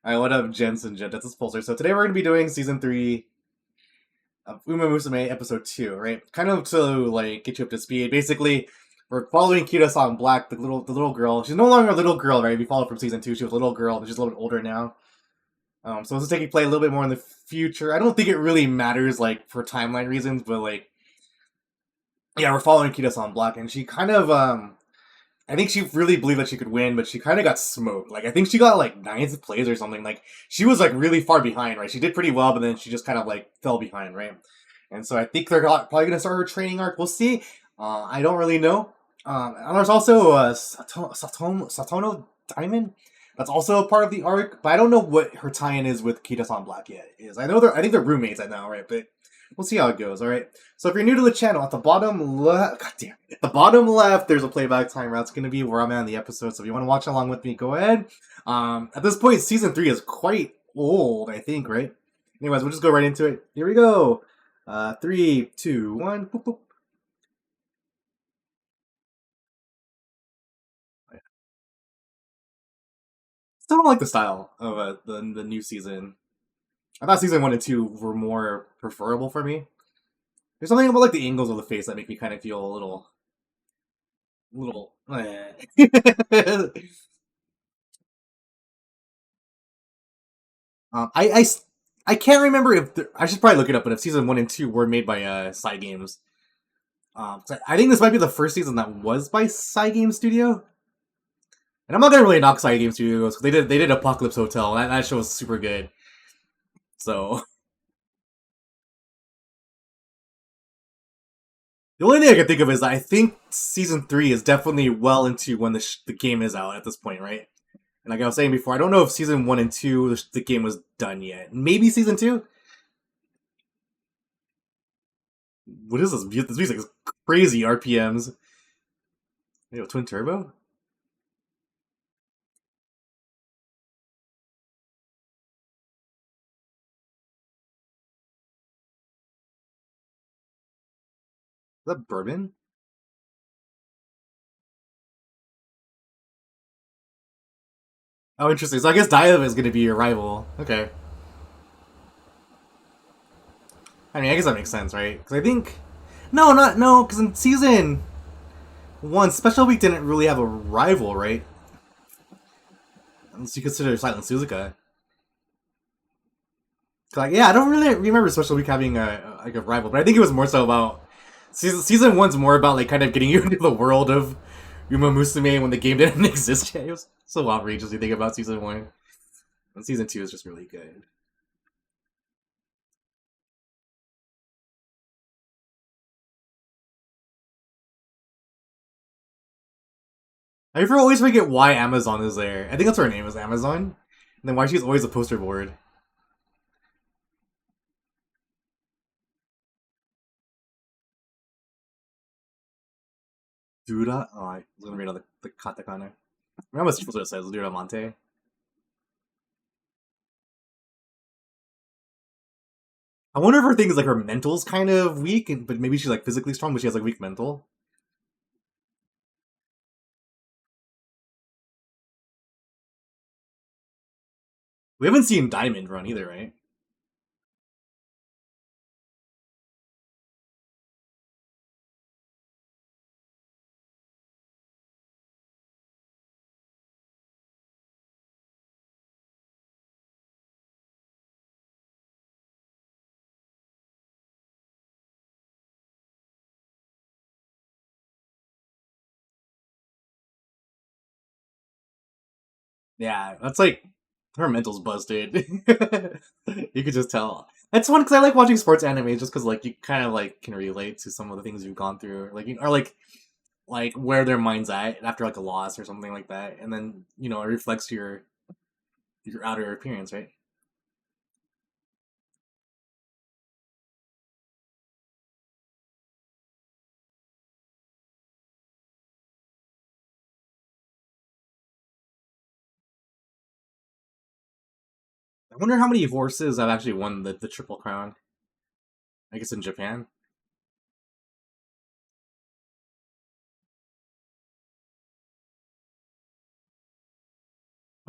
Alright, what up, gents and gent? That's this Pulsar. So today we're going to be doing Season 3 of Umamusume Episode 2, right? Kind of to, like, get you up to speed. Basically, we're following Kitasan Black, the little girl. She's no longer a little girl, right? We followed from Season 2. She was a little girl, but she's a little bit older now. So this is taking place a little bit more in the future. I don't think it really matters, like, for timeline reasons, but, like, yeah, we're following Kitasan Black, and she kind of, I think she really believed that she could win, but she kind of got smoked. Like, I think she got, like, ninth place or something. Like, she was, like, really far behind, right? She did pretty well, but then she just kind of, like, fell behind, right? And so I think they're probably going to start her training arc. We'll see. I don't really know. And there's also Satono Diamond. That's also a part of the arc, but I don't know what her tie-in is with Kitasan Black yet. I think they're roommates right now, right? But we'll see how it goes. All right. So if you're new to the channel, at the bottom left, God damn, at the bottom left, there's a playback timer. That's going to be where I'm at in the episode. So if you want to watch along with me, go ahead. At this point, season 3 is quite old, I think, right? Anyways, we'll just go right into it. Here we go. 3, 2, 1. Boop, boop. Still don't like the style of the new season. I thought season 1 and 2 were more preferable for me. There's something about like the angles of the face that make me kind of feel a little. I can't remember if I should probably look it up, but if season 1 and 2 were made by Side Games, so I think this might be the first season that was by Side Games Studio. And I'm not gonna really knock Side Games Studios because they did Apocalypse Hotel. That show was super good. So the only thing I can think of is I think season 3 is definitely well into when the game is out at this point, right? And like I was saying before, I don't know if season 1 and 2 the game was done yet. Maybe season 2. What is this? This music is crazy RPMs. Yo, twin turbo? Is that bourbon? Oh, interesting. So I guess Dive is going to be your rival. Okay. I mean, I guess that makes sense, right? Because I think no, because in season 1, Special Week didn't really have a rival, right? Unless you consider Silent Suzuka. Like, yeah, I don't really remember Special Week having a rival, but I think it was more so about season 1's more about like kind of getting you into the world of Umamusume when the game didn't exist yet. It was so outrageous to think about season 1, and season 2 is just really good. I always forget why Amazon is there. I think that's her name is Amazon, and then why she's always a poster board. Dura. Oh, I was gonna read on the katakana. I remember what it says. Dura Monte. I wonder if her thing is like her mental's kind of weak, but maybe she's like physically strong, but she has like weak mental. We haven't seen Diamond run either, right? Yeah, that's like her mental's busted. You could just tell. That's one because I like watching sports anime just because like you kind of like can relate to some of the things you've gone through, like or like where their mind's at after like a loss or something like that, and then it reflects your outer appearance, right? I wonder how many horses have actually won the Triple Crown. I guess in Japan.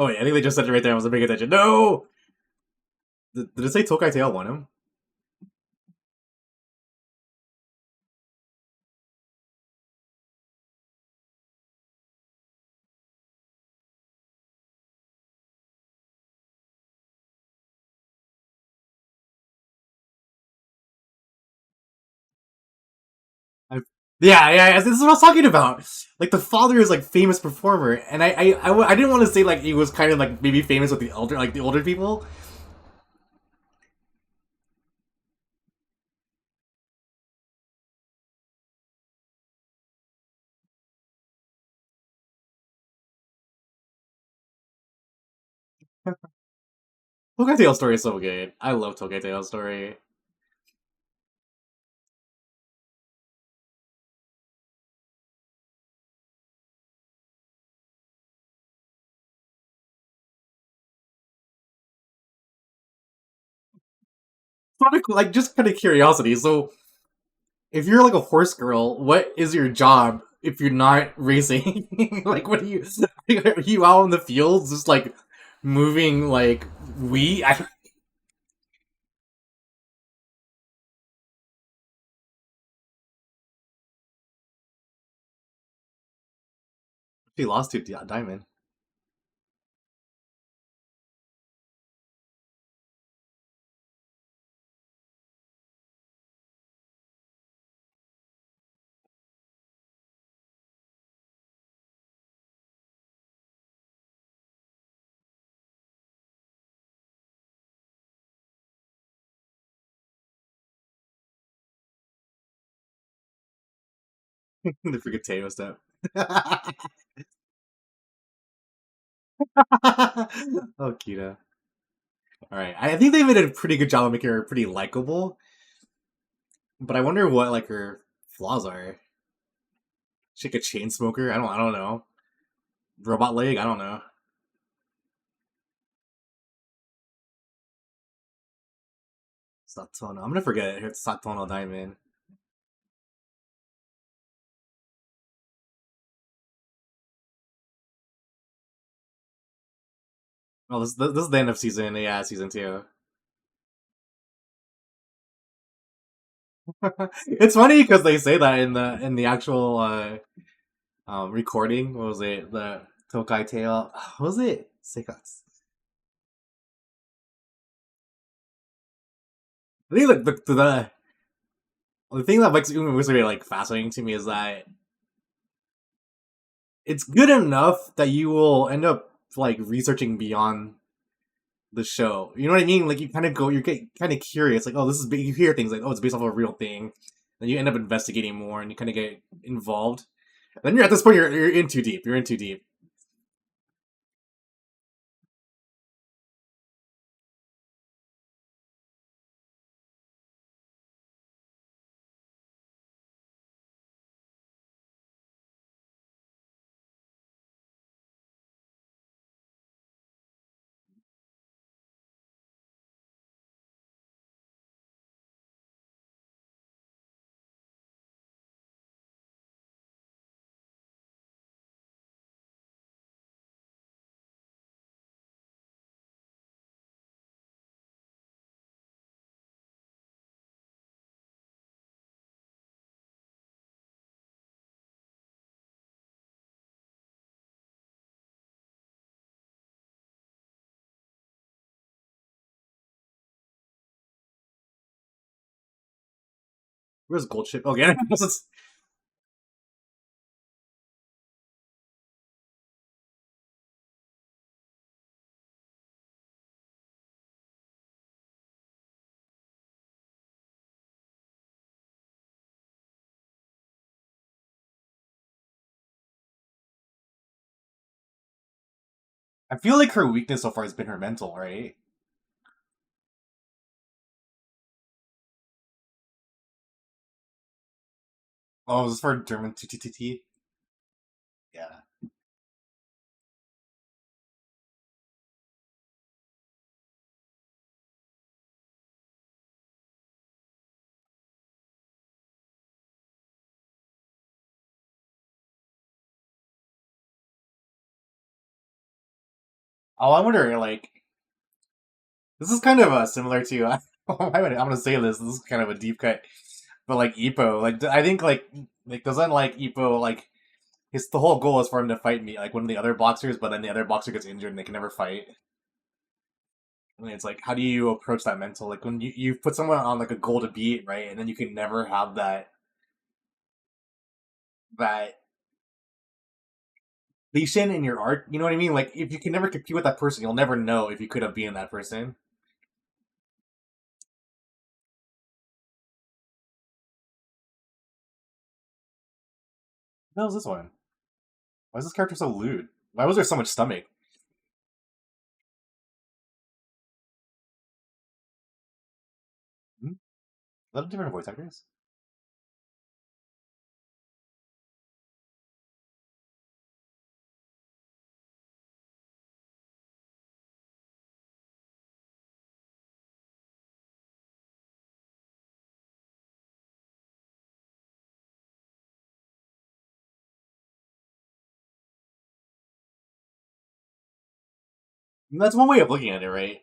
Oh yeah, I think they just said it right there. I wasn't paying attention. No! Did it say Tokai Tail won him? I, yeah, this is what I was talking about. Like, the father is, like, famous performer, and I didn't want to say, like, he was kind of, like, maybe famous with the older people. Tokai Tail's story is so good. I love Tokai Tail's story. Sort of, like, just kind of curiosity. So, if you're like a horse girl, what is your job if you're not racing? Like, what do you are you out in the fields just like moving like wheat? I She lost to Diamond. The freaking Teo step. Oh, Kita. All right, I think they did a pretty good job of making her pretty likable, but I wonder what like her flaws are. She like a chain smoker. I don't know. Robot leg. I don't know. Satono. I'm gonna forget her Satono Diamond. Oh, this is the end of season. Yeah, season two. It's funny because they say that in the actual recording. What was it? The Tokai Tale. What was it? Seikatsu. I think like the thing that makes Umamusume like fascinating to me is that it's good enough that you will end up like researching beyond the show. You know what I mean? Like you kind of go, you get kind of curious. Like, oh, this is you hear things like, oh, it's based off of a real thing. Then you end up investigating more, and you kind of get involved. Then you're at this point, you're in too deep. You're in too deep. Where's Gold Ship? Oh yeah, I feel like her weakness so far has been her mental, right? Oh, is this for German TTTT? Yeah. Oh, I wonder, like, this is kind of similar to. I'm gonna say this. This is kind of a deep cut, but like Ippo, like I think like doesn't like Ippo like his the whole goal is for him to fight me like one of the other boxers, but then the other boxer gets injured and they can never fight. And it's like, how do you approach that mental? Like when you put someone on like a goal to beat, right, and then you can never have that completion in your art. You know what I mean? Like if you can never compete with that person, you'll never know if you could have been that person. What the hell is this one? Why is this character so lewd? Why was there so much stomach? Hmm? Is that a different voice actors? That's one way of looking at it, right?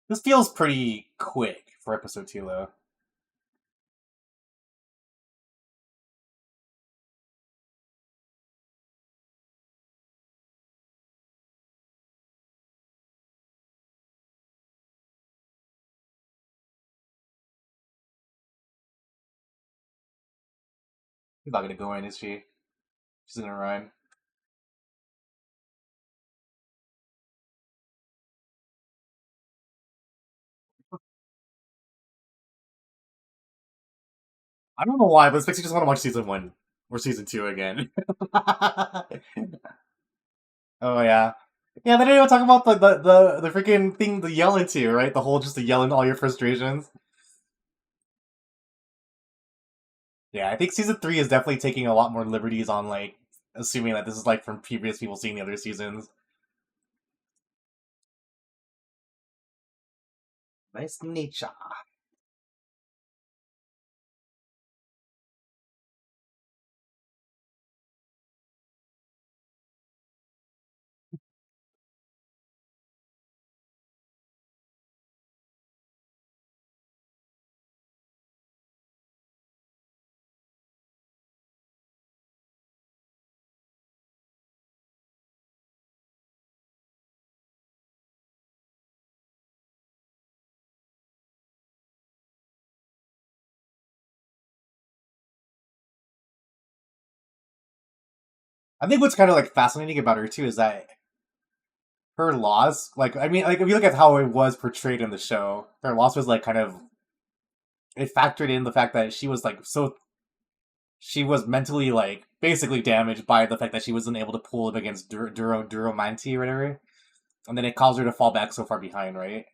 This feels pretty quick for episode 2, though. She's not gonna go in, is she? She's gonna run. I don't know why, but this makes me just want to watch season 1 or season 2 again. Oh yeah. Yeah, they didn't even talk about the freaking thing to yell into, right? The whole just to yell into all your frustrations. Yeah, I think season 3 is definitely taking a lot more liberties on like assuming that this is like from previous people seeing the other seasons. Nice nature. I think what's kind of like fascinating about her too is that her loss, like I mean, like if you look at how it was portrayed in the show, her loss was like kind of it factored in the fact that she was like so she was mentally like basically damaged by the fact that she wasn't able to pull up against Duromanti or whatever, and then it caused her to fall back so far behind, right?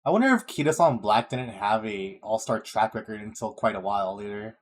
I wonder if Kitasan Black didn't have a All Star track record until quite a while later.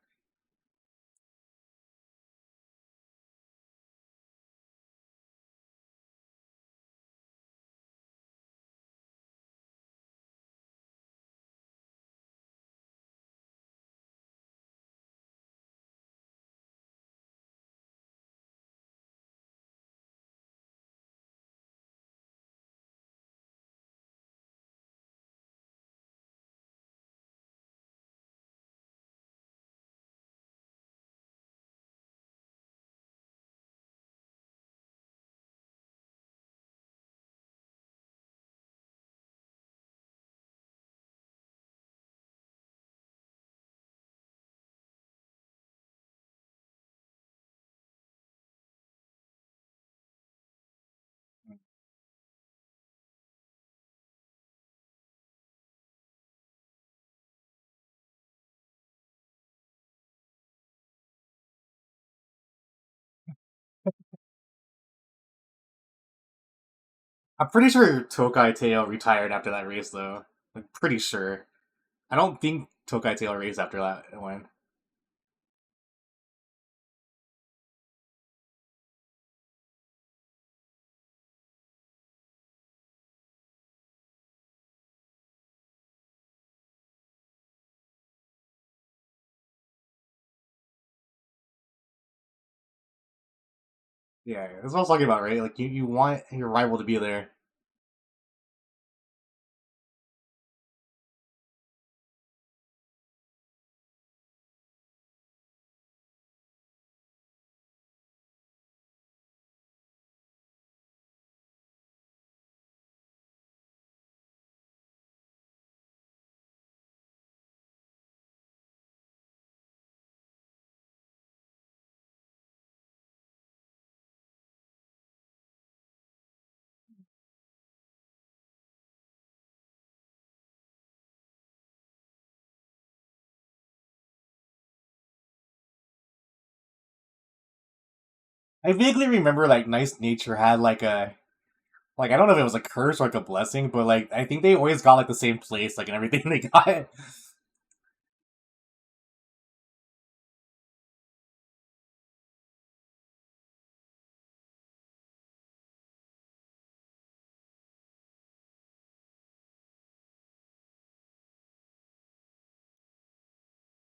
I'm pretty sure Tokai Teo retired after that race, though. I'm pretty sure. I don't think Tokai Teo raced after that one. Yeah, that's what I was talking about, right? Like you want your rival to be there. I vaguely remember like Nice Nature had like a like I don't know if it was a curse or like a blessing, but like I think they always got like the same place, like in everything they got.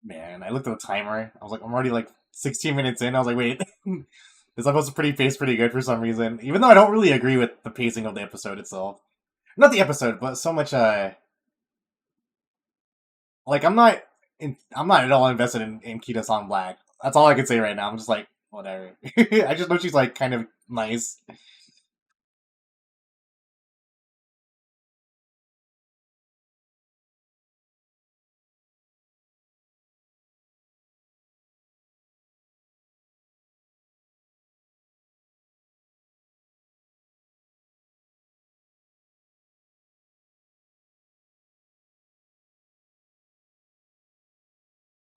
Man, I looked at the timer. I was like, I'm already like 16 minutes in. I was like, wait, this episode's pretty paced pretty good for some reason. Even though I don't really agree with the pacing of the episode itself. Not the episode, but so much like I'm not at all invested in Kitasan Black. That's all I can say right now. I'm just like, whatever. I just know she's like kind of nice.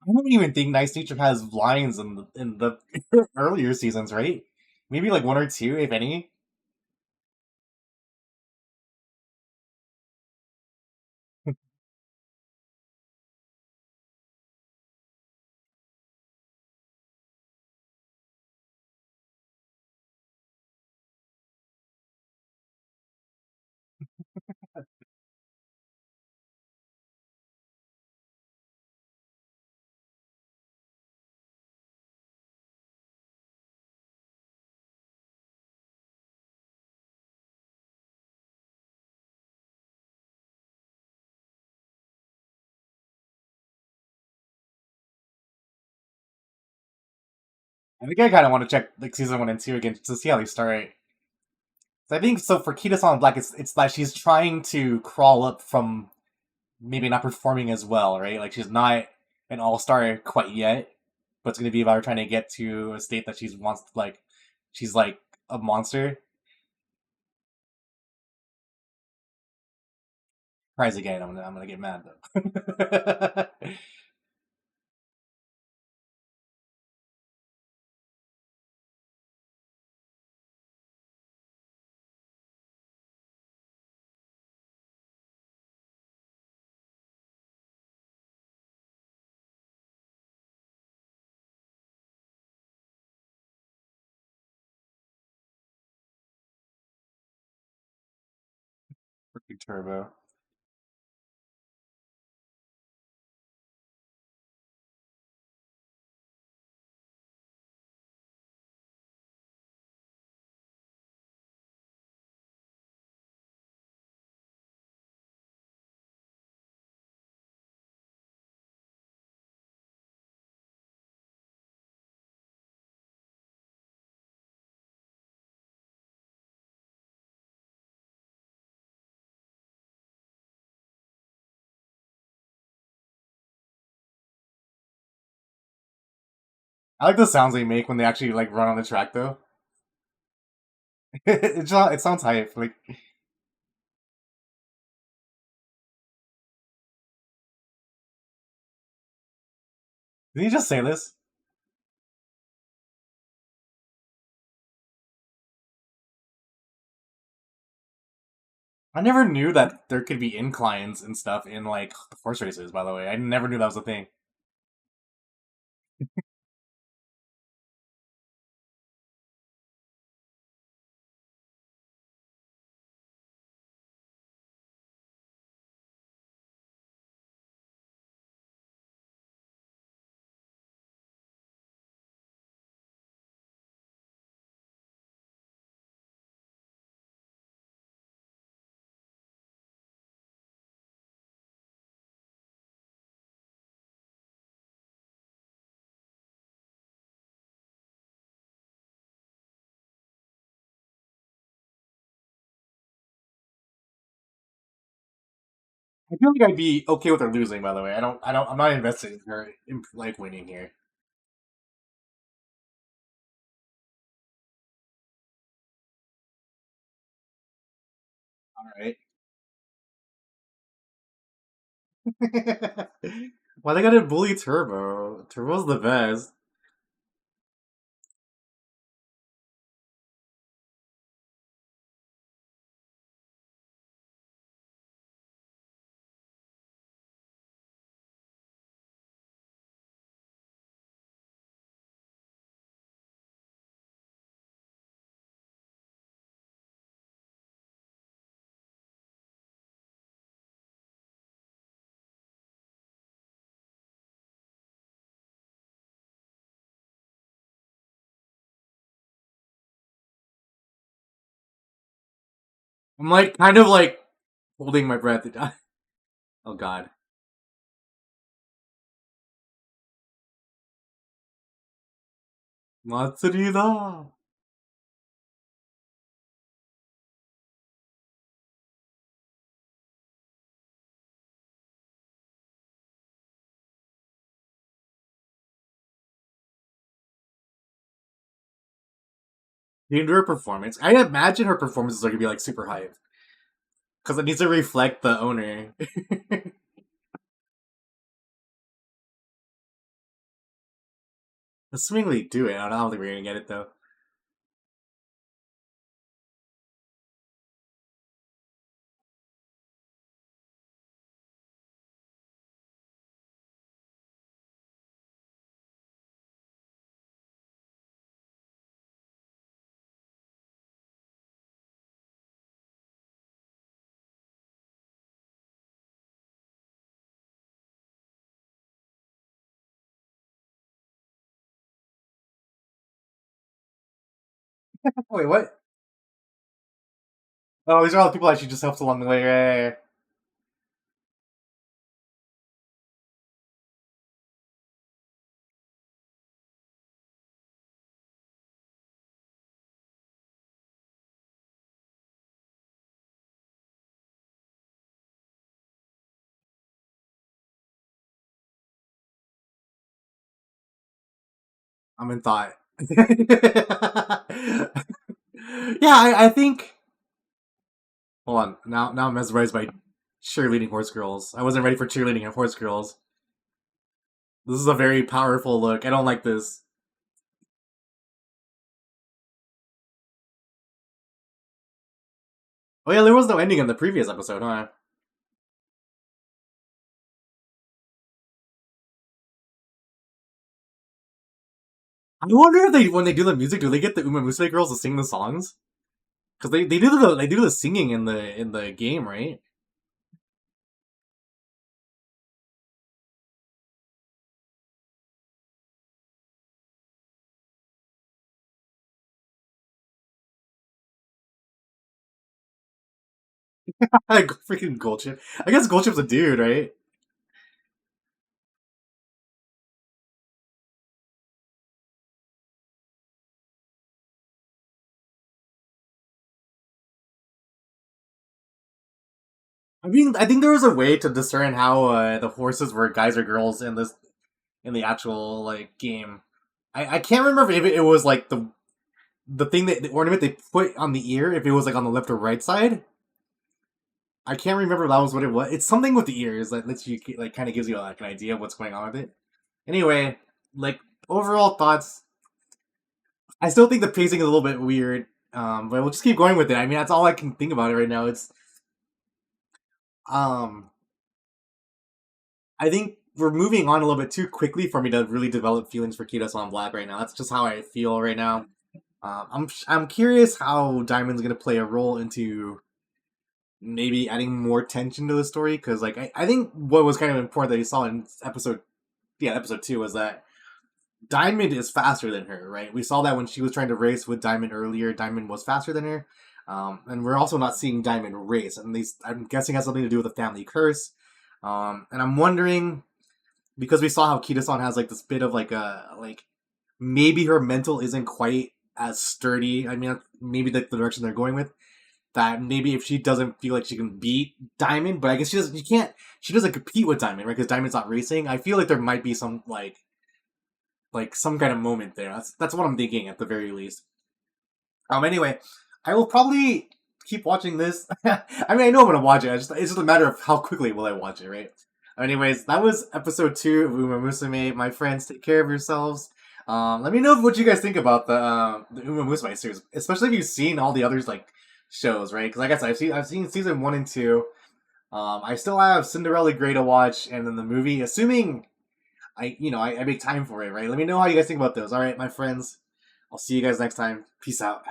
I don't even think Nice Nature has lines in the earlier seasons, right? Maybe like one or two, if any. I think I kind of want to check like season 1 and 2 again to see how they start. So I think so for Kita-san Black, it's like she's trying to crawl up from maybe not performing as well, right? Like she's not an all star quite yet, but it's gonna be about her trying to get to a state that she's wants like she's like a monster. Tries again, I'm gonna get mad though. Freaking Turbo. I like the sounds they make when they actually like run on the track though. It sounds hype. Like, did you just say this? I never knew that there could be inclines and stuff in like the horse races. By the way, I never knew that was a thing. I feel like I'd be okay with her losing. By the way, I'm not invested in her in, like winning here. All right. Why they gotta bully Turbo? Turbo's the best. I'm like kind of like holding my breath. Oh god. Matsuri da. Into her performance. I imagine her performances are gonna be like super hype because it needs to reflect the owner. Assuming they do it, I don't think we're gonna get it though. Wait, what? Oh, these are all the people that she just helps along the way. Yeah. I'm in thought. Yeah, I think. Hold on. Now I'm mesmerized by cheerleading horse girls. I wasn't ready for cheerleading of horse girls. This is a very powerful look. I don't like this. Oh yeah, there was no ending in the previous episode, huh? I wonder if they, when they do the music, do they get the Umamusume girls to sing the songs? Because they do the singing in the game, right? Like freaking Goldchip. I guess Goldchip's a dude, right? I mean, I think there was a way to discern how the horses were guys or girls in this in the actual like game. I can't remember if it was like the thing that the ornament they put on the ear, if it was like on the left or right side. I can't remember if that was what it was. It's something with the ears that lets you like kind of gives you like an idea of what's going on with it. Anyway, like overall thoughts, I still think the pacing is a little bit weird. But we'll just keep going with it. I mean, that's all I can think about it right now. Um, I think we're moving on a little bit too quickly for me to really develop feelings for Kitasan Black right now. That's just how I feel right now. I'm curious how Diamond's gonna play a role into maybe adding more tension to the story because like I think what was kind of important that you saw in episode 2 was that Diamond is faster than her, right? We saw that when she was trying to race with Diamond earlier. Diamond was faster than her, and we're also not seeing Diamond race, and these I'm guessing has something to do with the family curse. And I'm wondering because we saw how Kitasan has like this bit of like a like maybe her mental isn't quite as sturdy. I mean, maybe the direction they're going with that. Maybe if she doesn't feel like she can beat Diamond, but I guess she doesn't. You can't. She doesn't compete with Diamond, right? Because Diamond's not racing. I feel like there might be some like some kind of moment there. That's what I'm thinking at the very least. Anyway, I will probably keep watching this. I mean, I know I'm gonna watch it. It's just a matter of how quickly will I watch it, right? Anyways, that was episode 2 of Umamusume. My friends, take care of yourselves. Let me know what you guys think about the Umamusume series, especially if you've seen all the others like shows, right? Because like I said, I've seen season 1 and 2. I still have Cinderella Grey to watch, and then the movie. Assuming I make time for it, right? Let me know how you guys think about those. All right, my friends. I'll see you guys next time. Peace out.